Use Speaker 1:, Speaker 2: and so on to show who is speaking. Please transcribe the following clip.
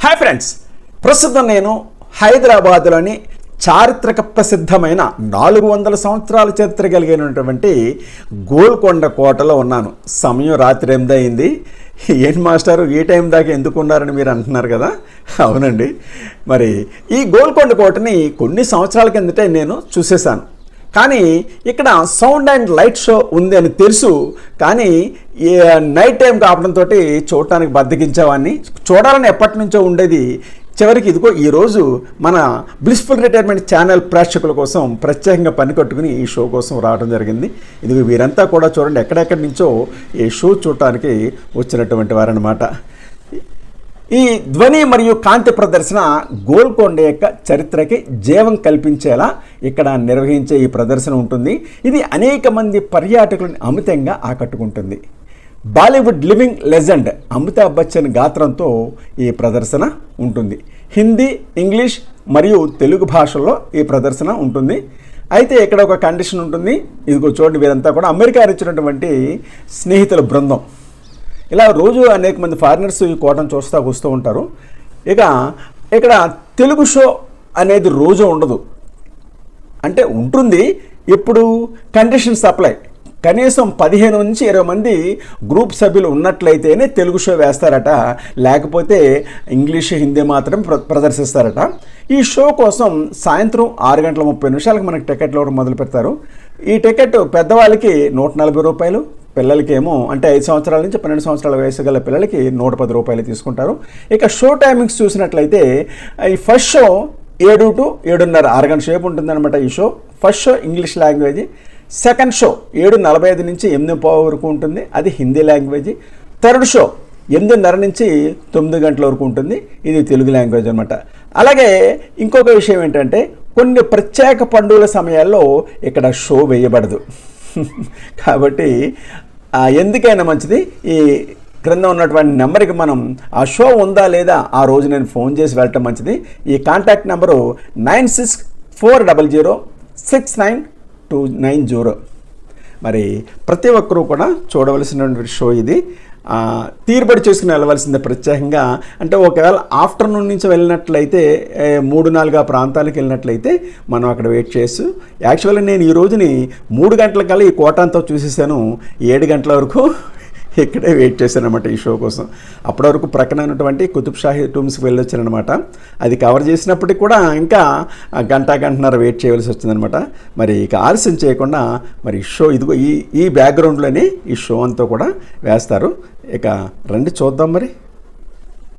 Speaker 1: Hi friends, ప్రస్తుతం నేను హైదరాబాద్లోని చారిత్రక ప్రసిద్ధమైన 400 సంవత్సరాల చరిత్ర కలిగినటువంటి గోల్కొండ కోటలో ఉన్నాను. సమయం రాత్రి 8 అయింది. ఏంటి మాస్టారు ఈ టైం దాకా ఎందుకు ఉన్నారని మీరు అంటున్నారు కదా. అవునండి, మరి ఈ గోల్కొండ కోటని కొన్ని సంవత్సరాల కిందటే నేను చూసేశాను. కానీ ఇక్కడ సౌండ్ అండ్ లైట్ షో ఉంది అని తెలుసు, కానీ నైట్ టైం కావడంతో చూడటానికి బద్దకించేవాడిని. చూడాలని ఎప్పటి నుంచో ఉండేది. చివరికి ఇదిగో ఈరోజు మన బ్లిస్ఫుల్ రిటైర్మెంట్ ఛానల్ ప్రేక్షకుల కోసం ప్రత్యేకంగా పని కట్టుకుని ఈ షో కోసం రావడం జరిగింది. ఇదిగో వీరంతా కూడా చూడండి, ఎక్కడెక్కడి నుంచో ఈ షో చూడటానికి వచ్చినటువంటి వారనమాట. ఈ ధ్వని మరియు కాంతి ప్రదర్శన గోల్కొండ యొక్క చరిత్రకి జీవం కల్పించేలా ఇక్కడ నిర్వహించే ఈ ప్రదర్శన ఉంటుంది. ఇది అనేక మంది పర్యాటకులను అమితంగా ఆకట్టుకుంటుంది. బాలీవుడ్ లివింగ్ లెజెండ్ అమితాబ్ బచ్చన్ గాత్రంతో ఈ ప్రదర్శన ఉంటుంది. హిందీ, ఇంగ్లీష్ మరియు తెలుగు భాషల్లో ఈ ప్రదర్శన ఉంటుంది. అయితే ఇక్కడ ఒక కండిషన్ ఉంటుంది. ఇదిగో చూడండి, వీరంతా కూడా అమెరికా ఇచ్చినటువంటి స్నేహితుల బృందం. ఇలా రోజు అనేక మంది ఫారినర్స్ ఈ కోటను వస్తూ ఉంటారు. ఇక ఇక్కడ తెలుగు షో అనేది రోజు ఉండదు, అంటే ఉంటుంది. ఇప్పుడు కండిషన్స్ అప్లై. కనీసం 15 నుంచి 20 మంది గ్రూప్ సభ్యులు ఉన్నట్లయితేనే తెలుగు షో వేస్తారట, లేకపోతే ఇంగ్లీష్, హిందీ మాత్రం ప్రదర్శిస్తారట. ఈ షో కోసం సాయంత్రం 6:30 మనకి టికెట్లు ఇవ్వడం మొదలు పెడతారు. ఈ టికెట్ పెద్దవాళ్ళకి 140 రూపాయలు, పిల్లలకేమో అంటే 5 సంవత్సరాల నుంచి 12 సంవత్సరాల వయసు గల పిల్లలకి 110 రూపాయలు తీసుకుంటారు. ఇక షో టైమింగ్స్ చూసినట్లయితే ఈ ఫస్ట్ షో 7 to 7:30, 6 గంటల సేపు ఉంటుందన్నమాట ఈ show. First show English language. Second show 7:45 నుంచి 8:15 వరకు ఉంటుంది, అది హిందీ లాంగ్వేజ్. థర్డ్ షో 8:30 నుంచి 9 గంటల వరకు ఉంటుంది, ఇది తెలుగు లాంగ్వేజ్ అనమాట. అలాగే ఇంకొక విషయం ఏంటంటే కొన్ని ప్రత్యేక పండుగల సమయాల్లో ఇక్కడ షో వేయబడదు. కాబట్టి ఎందుకైనా మంచిది ఈ క్రింద ఉన్నటువంటి నెంబర్కి మనం ఆ షో ఉందా లేదా ఆ రోజు నేను ఫోన్ చేసి వెళ్ళటం మంచిది. ఈ కాంటాక్ట్ నెంబరు 9640069290. మరి ప్రతి ఒక్కరూ కూడా చూడవలసినటువంటి షో ఇది. తీరుబడి చేసుకుని వెళ్ళవలసిందే ప్రత్యేకంగా. అంటే ఒకవేళ ఆఫ్టర్నూన్ నుంచి వెళ్ళినట్లయితే 3-4 ప్రాంతాలకు వెళ్ళినట్లయితే మనం అక్కడ వెయిట్ చేస్తూ, యాక్చువల్గా నేను ఈ రోజుని 3 గంటలకల్లా ఈ కోట అంతా చూసేసాను. 7 గంటల వరకు ఇక్కడే వెయిట్ చేశాను అనమాట ఈ షో కోసం. అప్పటి వరకు ప్రక్కన ఉన్నటువంటి కుతుబ్షాహీ టూమ్స్కి వెళ్ళొచ్చానమాట. అది కవర్ చేసినప్పటికి కూడా ఇంకా గంటన్నర వెయిట్ చేయవలసి వచ్చిందనమాట. మరి ఇక ఆలస్యం చేయకుండా మరి షో ఇదిగో ఈ బ్యాక్గ్రౌండ్లోనే ఈ షో అంతా కూడా వేస్తారు. ఇక రండి చూద్దాం మరి.